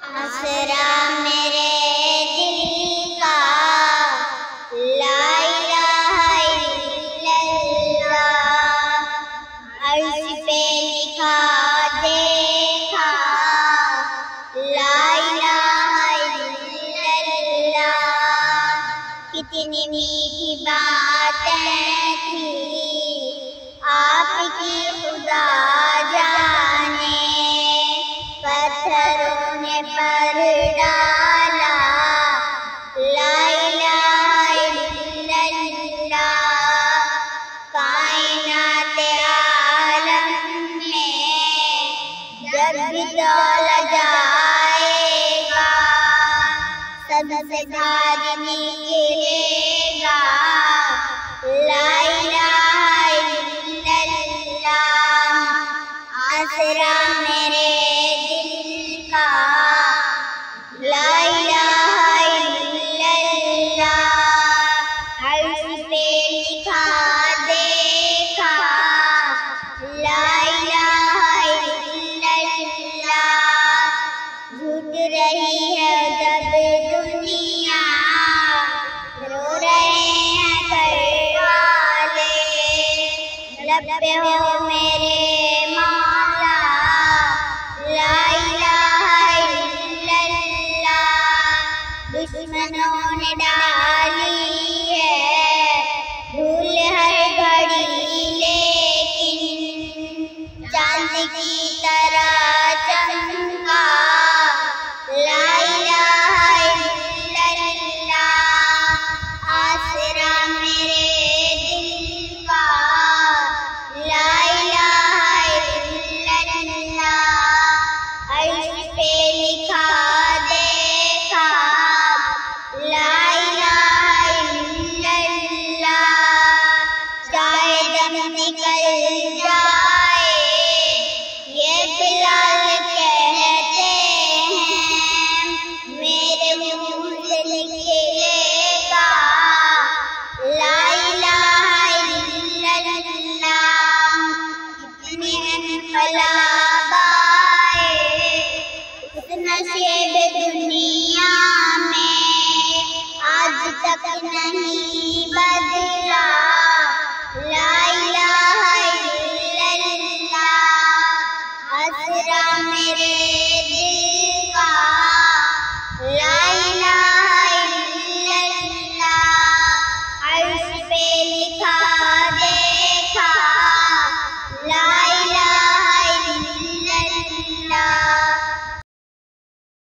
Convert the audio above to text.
آسرا میرے دل کا لا الہ الا اللہ، عرش پہ لکھا دیکھا لا الہ الا اللہ، کتنی میٹھی باتیں تھی آپ کی خدا جانے، پتھروں نے پر ڈالا لا الہ الا اللہ، کائنات عالم میں جب بھی تولا جائے گا سب سے بھاری نکلے گا لا الہ الا اللہ، آسرا میرے دل کا لا الہ الا اللہ، عرش پہ لکھا دیکھا لا الہ الا اللہ، جھوٹ رہی ہے جب دنیا، رو رہے ہیں گھر والے، لب پہ ہو میرے مولا لا الہ الا اللہ، دشمنوں نے ڈالی ہے دھول ہر گھڑی، لیکن چاند کی طرح چمکا لا الہ الا اللہ، آسرا میرے دل کا لا الہ الا اللہ، عرش پہ لکھا دیکھا لا الہ الا اللہ، چاہے دم نکل جائے یہ بلال کہتے ہیں، میرے منہ سے نکلے گا لا الہ الا اللہ، کتنے انقلاب آئے اس نشیب دنیا میں، آج تک نہیں بدلا